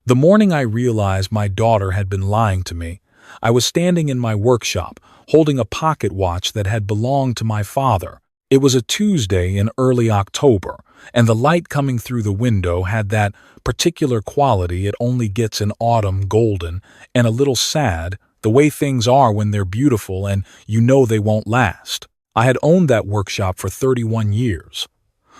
The morning I realized my daughter had been lying to me, I was standing in my workshop, holding a pocket watch that had belonged to my father. It was a Tuesday in early October, and the light coming through the window had that particular quality it only gets in autumn, golden, and a little sad, the way things are when they're beautiful and you know they won't last. I had owned that workshop for 31 years.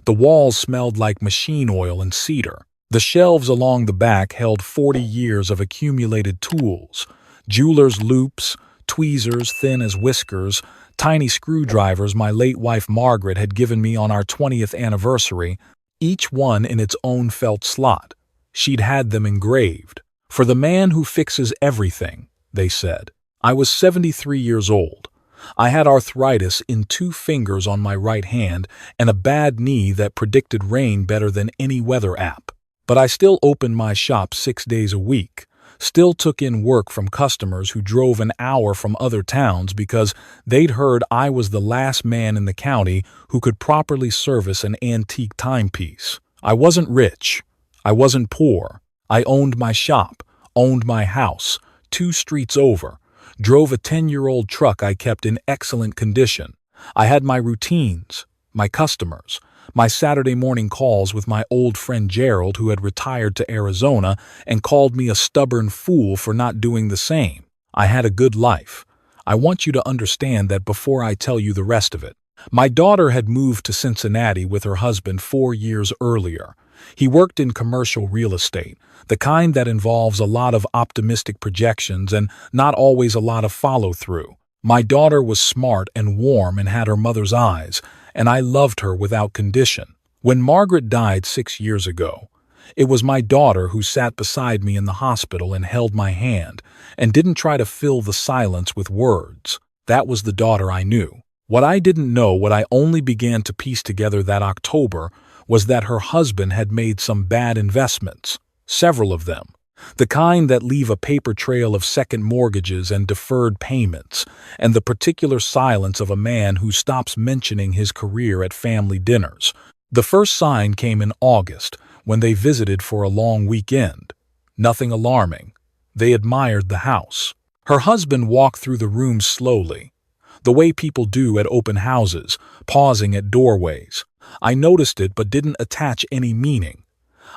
The walls smelled like machine oil and cedar. The shelves along the back held 40 years of accumulated tools, jeweler's loops, tweezers thin as whiskers, tiny screwdrivers my late wife Margaret had given me on our 20th anniversary, each one in its own felt slot. She'd had them engraved. For the man who fixes everything, they said. I was 73 years old. I had arthritis in 2 fingers on my right hand and a bad knee that predicted rain better than any weather app. But I still opened my shop 6 days a week, still took in work from customers who drove an hour from other towns because they'd heard I was the last man in the county who could properly service an antique timepiece. I wasn't rich. I wasn't poor. I owned my shop, owned my house, 2 streets over, drove a 10-year-old truck I kept in excellent condition. I had my routines, my customers, my Saturday morning calls with my old friend Gerald who had retired to Arizona and called me a stubborn fool for not doing the same. I had a good life. I want you to understand that before I tell you the rest of it. My daughter had moved to Cincinnati with her husband 4 years earlier. He worked in commercial real estate, the kind that involves a lot of optimistic projections and not always a lot of follow-through. My daughter was smart and warm and had her mother's eyes, and I loved her without condition. When Margaret died 6 years ago, it was my daughter who sat beside me in the hospital and held my hand and didn't try to fill the silence with words. That was the daughter I knew. What I didn't know, what I only began to piece together that October, was that her husband had made some bad investments, several of them. The kind that leave a paper trail of second mortgages and deferred payments, and the particular silence of a man who stops mentioning his career at family dinners. The first sign came in August, when they visited for a long weekend. Nothing alarming. They admired the house. Her husband walked through the rooms slowly, the way people do at open houses, pausing at doorways. I noticed it but didn't attach any meaning.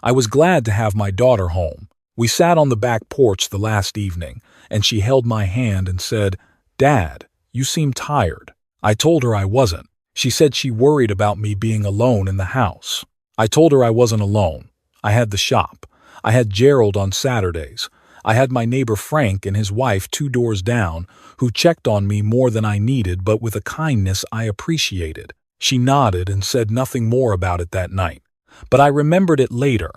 I was glad to have my daughter home. We sat on the back porch the last evening, and she held my hand and said, "Dad, you seem tired." I told her I wasn't. She said she worried about me being alone in the house. I told her I wasn't alone. I had the shop. I had Gerald on Saturdays. I had my neighbor Frank and his wife 2 doors down, who checked on me more than I needed but with a kindness I appreciated. She nodded and said nothing more about it that night. But I remembered it later.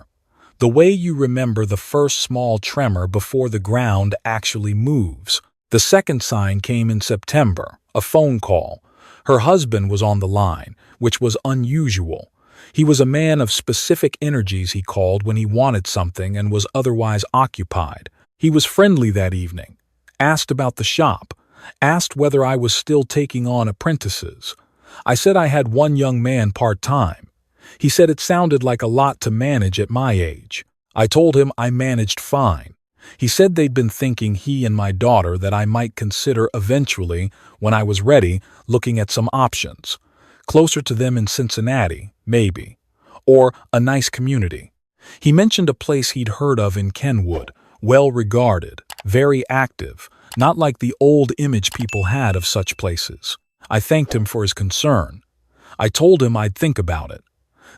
The way you remember the first small tremor before the ground actually moves. The second sign came in September, a phone call. Her husband was on the line, which was unusual. He was a man of specific energies, he called when he wanted something and was otherwise occupied. He was friendly that evening, asked about the shop, asked whether I was still taking on apprentices. I said I had 1 young man part-time. He said it sounded like a lot to manage at my age. I told him I managed fine. He said they'd been thinking, he and my daughter, that I might consider eventually, when I was ready, looking at some options. Closer to them in Cincinnati, maybe. Or a nice community. He mentioned a place he'd heard of in Kenwood, well regarded, very active, not like the old image people had of such places. I thanked him for his concern. I told him I'd think about it.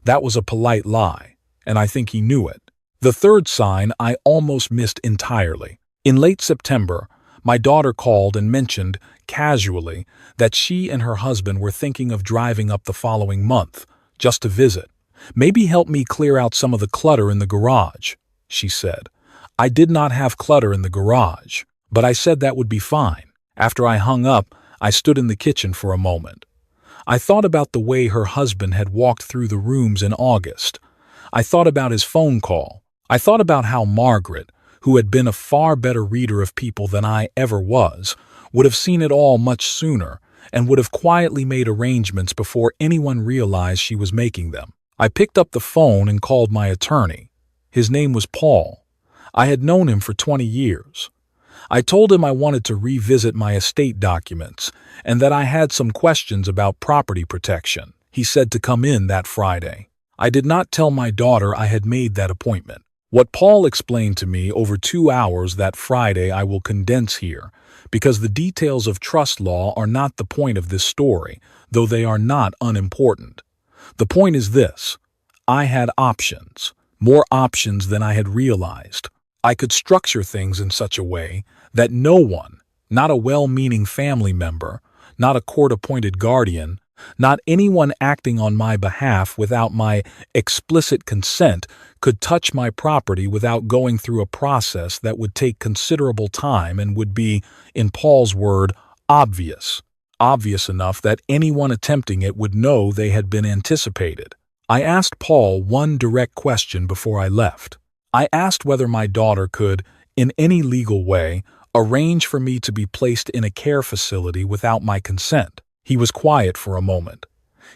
That was a polite lie, and I think he knew it. The third sign I almost missed entirely. In late September, my daughter called and mentioned, casually, that she and her husband were thinking of driving up the following month, just to visit. "Maybe help me clear out some of the clutter in the garage," she said. I did not have clutter in the garage, but I said that would be fine. After I hung up, I stood in the kitchen for a moment. I thought about the way her husband had walked through the rooms in August. I thought about his phone call. I thought about how Margaret, who had been a far better reader of people than I ever was, would have seen it all much sooner and would have quietly made arrangements before anyone realized she was making them. I picked up the phone and called my attorney. His name was Paul. I had known him for 20 years. I told him I wanted to revisit my estate documents and that I had some questions about property protection. He said to come in that Friday. I did not tell my daughter I had made that appointment. What Paul explained to me over 2 hours that Friday I will condense here, because the details of trust law are not the point of this story, though they are not unimportant. The point is this: I had options, more options than I had realized. I could structure things in such a way that no one, not a well-meaning family member, not a court-appointed guardian, not anyone acting on my behalf without my explicit consent, could touch my property without going through a process that would take considerable time and would be, in Paul's word, obvious. Obvious enough that anyone attempting it would know they had been anticipated. I asked Paul one direct question before I left. I asked whether my daughter could, in any legal way, arrange for me to be placed in a care facility without my consent. He was quiet for a moment.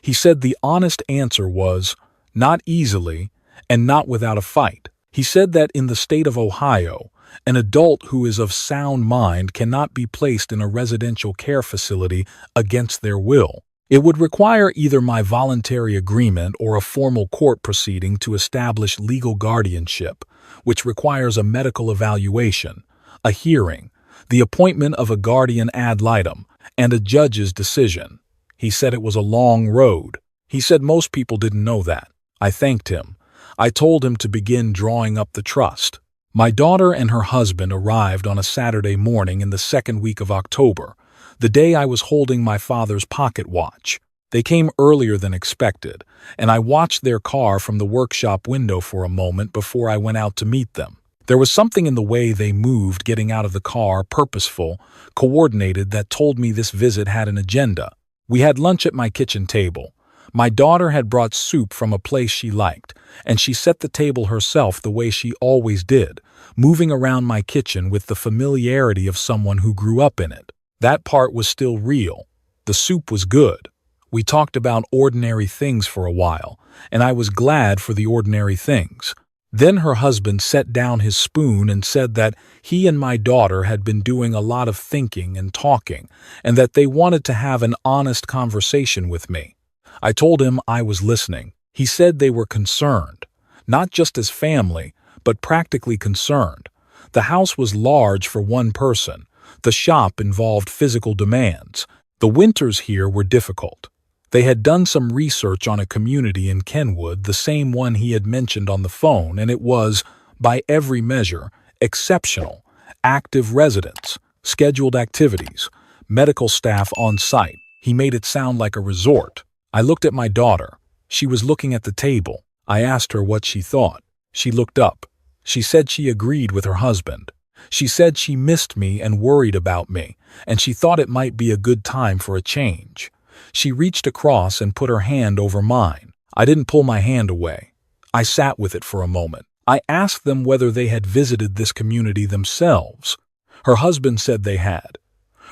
He said the honest answer was, not easily, and not without a fight. He said that in the state of Ohio, an adult who is of sound mind cannot be placed in a residential care facility against their will. It would require either my voluntary agreement or a formal court proceeding to establish legal guardianship, which requires a medical evaluation, a hearing, the appointment of a guardian ad litem, and a judge's decision. He said it was a long road. He said most people didn't know that. I thanked him. I told him to begin drawing up the trust. My daughter and her husband arrived on a Saturday morning in the second week of October, the day I was holding my father's pocket watch. They came earlier than expected, and I watched their car from the workshop window for a moment before I went out to meet them. There was something in the way they moved getting out of the car, purposeful, coordinated, that told me this visit had an agenda. We had lunch at my kitchen table. My daughter had brought soup from a place she liked, and she set the table herself the way she always did, moving around my kitchen with the familiarity of someone who grew up in it. That part was still real. The soup was good. We talked about ordinary things for a while, and I was glad for the ordinary things. Then her husband set down his spoon and said that he and my daughter had been doing a lot of thinking and talking, and that they wanted to have an honest conversation with me. I told him I was listening. He said they were concerned, not just as family, but practically concerned. The house was large for one person. The shop involved physical demands. The winters here were difficult. They had done some research on a community in Kenwood, the same one he had mentioned on the phone, and it was, by every measure, exceptional. Active residents, scheduled activities, medical staff on site. He made it sound like a resort. I looked at my daughter. She was looking at the table. I asked her what she thought. She looked up. She said she agreed with her husband. She said she missed me and worried about me, and she thought it might be a good time for a change. She reached across and put her hand over mine. I didn't pull my hand away. I sat with it for a moment. I asked them whether they had visited this community themselves. Her husband said they had.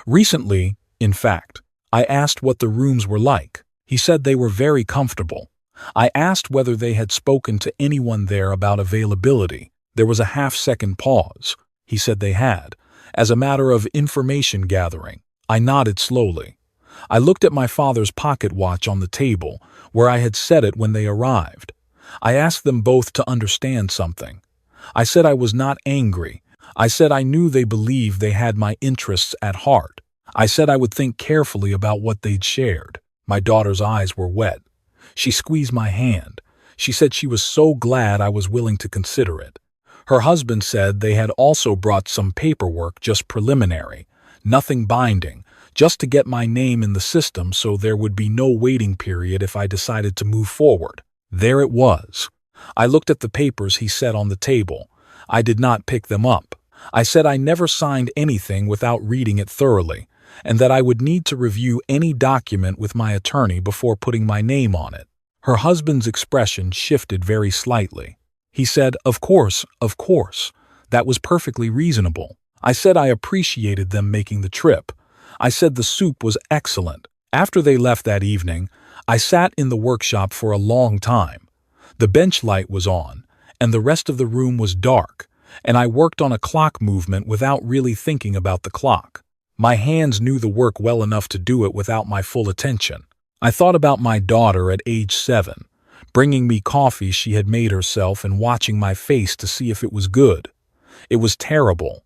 Recently, in fact. I asked what the rooms were like. He said they were very comfortable. I asked whether they had spoken to anyone there about availability. There was a half-second pause. He said they had, as a matter of information gathering. I nodded slowly. I looked at my father's pocket watch on the table, where I had set it when they arrived. I asked them both to understand something. I said I was not angry. I said I knew they believed they had my interests at heart. I said I would think carefully about what they'd shared. My daughter's eyes were wet. She squeezed my hand. She said she was so glad I was willing to consider it. Her husband said they had also brought some paperwork, just preliminary, nothing binding, just to get my name in the system so there would be no waiting period if I decided to move forward. There it was. I looked at the papers he set on the table. I did not pick them up. I said I never signed anything without reading it thoroughly, and that I would need to review any document with my attorney before putting my name on it. Her husband's expression shifted very slightly. He said, of course, that was perfectly reasonable. I said I appreciated them making the trip. I said the soup was excellent. After they left that evening, I sat in the workshop for a long time. The bench light was on, and the rest of the room was dark, and I worked on a clock movement without really thinking about the clock. My hands knew the work well enough to do it without my full attention. I thought about my daughter at age 7, bringing me coffee she had made herself and watching my face to see if it was good. It was terrible.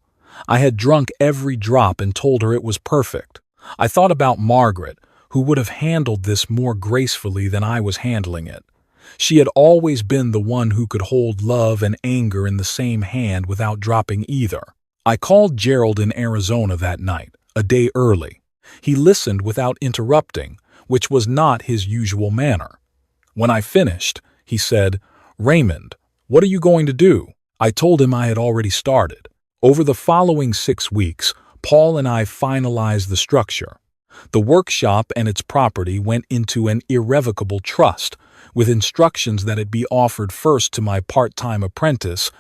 I had drunk every drop and told her it was perfect. I thought about Margaret, who would have handled this more gracefully than I was handling it. She had always been the one who could hold love and anger in the same hand without dropping either. I called Gerald in Arizona that night, a day early. He listened without interrupting, which was not his usual manner. When I finished, he said, "Raymond, what are you going to do?" I told him I had already started. Over the following 6 weeks, Paul and I finalized the structure. The workshop and its property went into an irrevocable trust, with instructions that it be offered first to my part-time apprentice,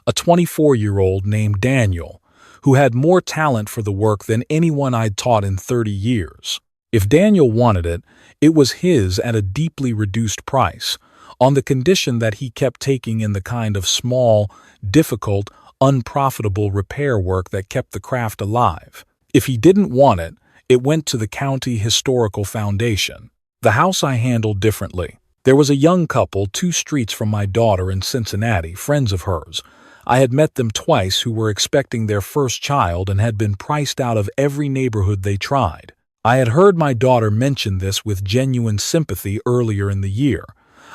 a 24-year-old named Daniel, who had more talent for the work than anyone I'd taught in 30 years. If Daniel wanted it, it was his at a deeply reduced price, on the condition that he kept taking in the kind of small, difficult, unprofitable repair work that kept the craft alive. If he didn't want it, it went to the County Historical Foundation. The house I handled differently. There was a young couple 2 streets from my daughter in Cincinnati, friends of hers. I had met them twice, who were expecting their first child and had been priced out of every neighborhood they tried. I had heard my daughter mention this with genuine sympathy earlier in the year.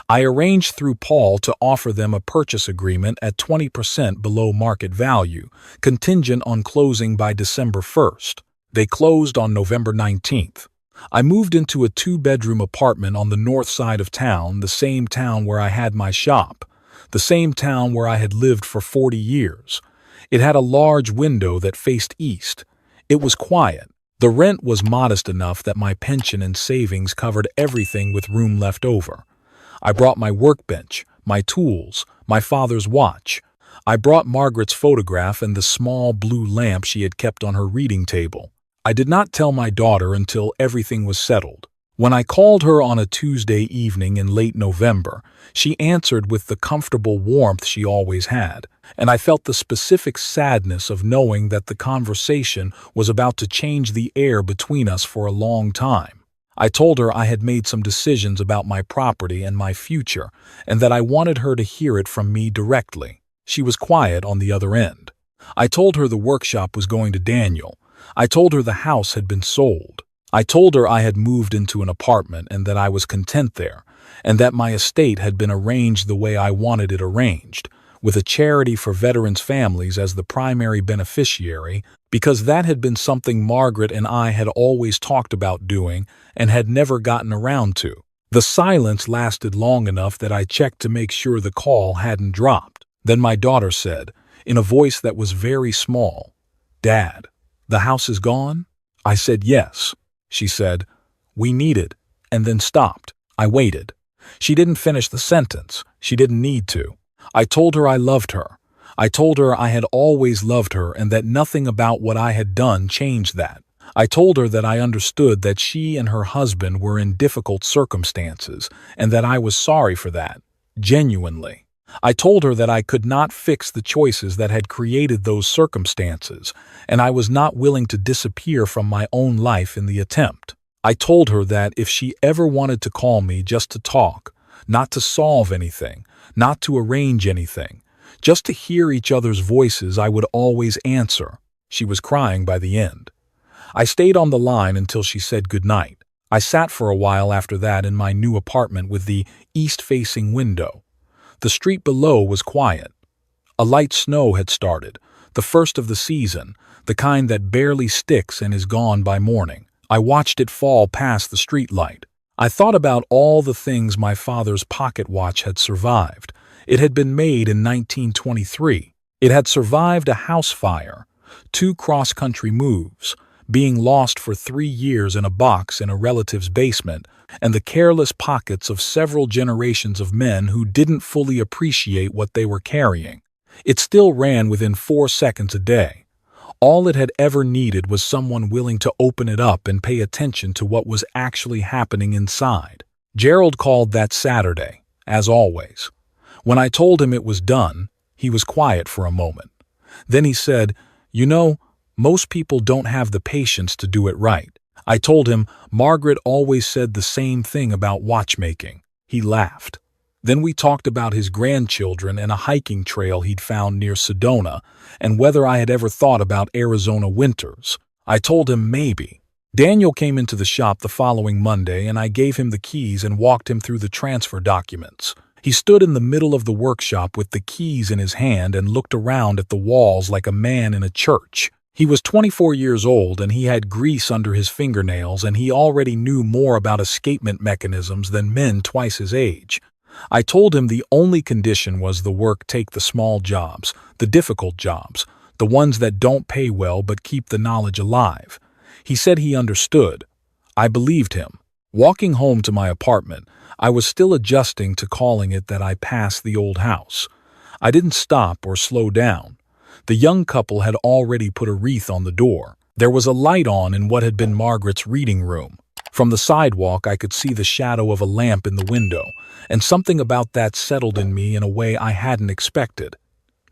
I arranged through Paul to offer them a purchase agreement at 20% below market value, contingent on closing by December 1st. They closed on November 19th. I moved into a 2-bedroom apartment on the north side of town, the same town where I had my shop, the same town where I had lived for 40 years. It had a large window that faced east. It was quiet. The rent was modest enough that my pension and savings covered everything with room left over. I brought my workbench, my tools, my father's watch. I brought Margaret's photograph and the small blue lamp she had kept on her reading table. I did not tell my daughter until everything was settled. When I called her on a Tuesday evening in late November, she answered with the comfortable warmth she always had, and I felt the specific sadness of knowing that the conversation was about to change the air between us for a long time. I told her I had made some decisions about my property and my future, and that I wanted her to hear it from me directly. She was quiet on the other end. I told her the workshop was going to Daniel. I told her the house had been sold. I told her I had moved into an apartment and that I was content there, and that my estate had been arranged the way I wanted it arranged, with a charity for veterans' families as the primary beneficiary, because that had been something Margaret and I had always talked about doing and had never gotten around to. The silence lasted long enough that I checked to make sure the call hadn't dropped. Then my daughter said, in a voice that was very small, "Dad, the house is gone?" I said yes. She said, "We need it," and then stopped. I waited. She didn't finish the sentence. She didn't need to. I told her I loved her. I told her I had always loved her and that nothing about what I had done changed that. I told her that I understood that she and her husband were in difficult circumstances and that I was sorry for that, genuinely. I told her that I could not fix the choices that had created those circumstances, and I was not willing to disappear from my own life in the attempt. I told her that if she ever wanted to call me just to talk, not to solve anything, not to arrange anything, just to hear each other's voices, I would always answer. She was crying by the end. I stayed on the line until she said goodnight. I sat for a while after that in my new apartment with the east-facing window. The street below was quiet. A light snow had started, the first of the season, the kind that barely sticks and is gone by morning. I watched it fall past the street light. I thought about all the things my father's pocket watch had survived. It had been made in 1923. It had survived a house fire, 2 cross-country moves, being lost for 3 years in a box in a relative's basement, and the careless pockets of several generations of men who didn't fully appreciate what they were carrying. It still ran within 4 seconds a day. All it had ever needed was someone willing to open it up and pay attention to what was actually happening inside. Gerald called that Saturday, as always. When I told him it was done, he was quiet for a moment. Then he said, "You know, most people don't have the patience to do it right." I told him Margaret always said the same thing about watchmaking. He laughed. Then we talked about his grandchildren and a hiking trail he'd found near Sedona, and whether I had ever thought about Arizona winters. I told him maybe. Daniel came into the shop the following Monday, and I gave him the keys and walked him through the transfer documents. He stood in the middle of the workshop with the keys in his hand and looked around at the walls like a man in a church. He was 24 years old, and he had grease under his fingernails, and he already knew more about escapement mechanisms than men twice his age. I told him the only condition was the work take the small jobs, the difficult jobs, the ones that don't pay well but keep the knowledge alive. He said he understood. I believed him. Walking home to my apartment, I was still adjusting to calling it that I passed the old house. I didn't stop or slow down. The young couple had already put a wreath on the door. There was a light on in what had been Margaret's reading room. From the sidewalk, I could see the shadow of a lamp in the window, and something about that settled in me in a way I hadn't expected.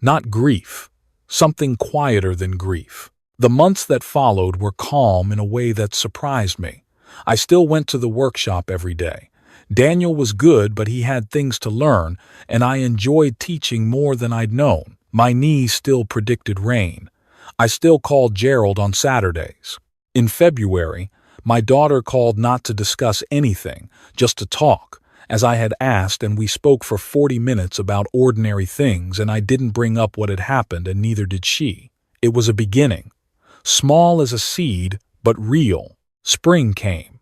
Not grief. Something quieter than grief. The months that followed were calm in a way that surprised me. I still went to the workshop every day. Daniel was good, but he had things to learn, and I enjoyed teaching more than I'd known. My knees still predicted rain. I still called Gerald on Saturdays. In February, my daughter called not to discuss anything, just to talk, as I had asked, and we spoke for 40 minutes about ordinary things, and I didn't bring up what had happened, and neither did she. It was a beginning. Small as a seed, but real. Spring came.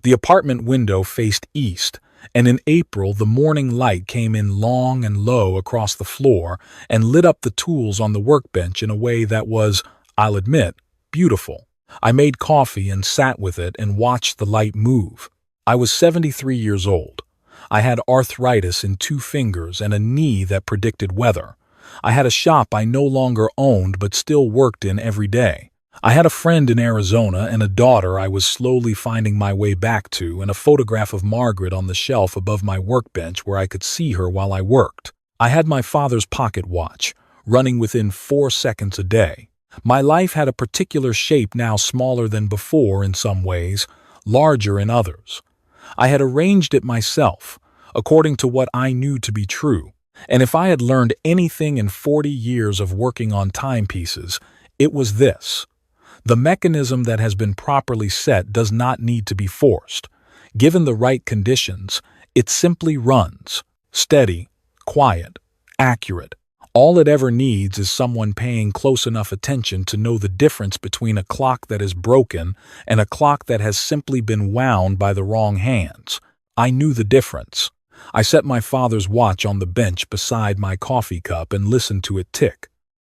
The apartment window faced east, and in April the morning light came in long and low across the floor and lit up the tools on the workbench in a way that was, I'll admit, beautiful. I made coffee and sat with it and watched the light move. I was 73 years old. I had arthritis in 2 fingers and a knee that predicted weather. I had a shop I no longer owned but still worked in every day. I had a friend in Arizona and a daughter I was slowly finding my way back to, and a photograph of Margaret on the shelf above my workbench where I could see her while I worked. I had my father's pocket watch, running within 4 seconds a day. My life had a particular shape, now smaller than before in some ways, larger in others. I had arranged it myself, according to what I knew to be true, and if I had learned anything in 40 years of working on timepieces, it was this. The mechanism that has been properly set does not need to be forced. Given the right conditions, it simply runs. Steady, quiet, accurate. All it ever needs is someone paying close enough attention to know the difference between a clock that is broken and a clock that has simply been wound by the wrong hands. I knew the difference. I set my father's watch on the bench beside my coffee cup and listened to it tick.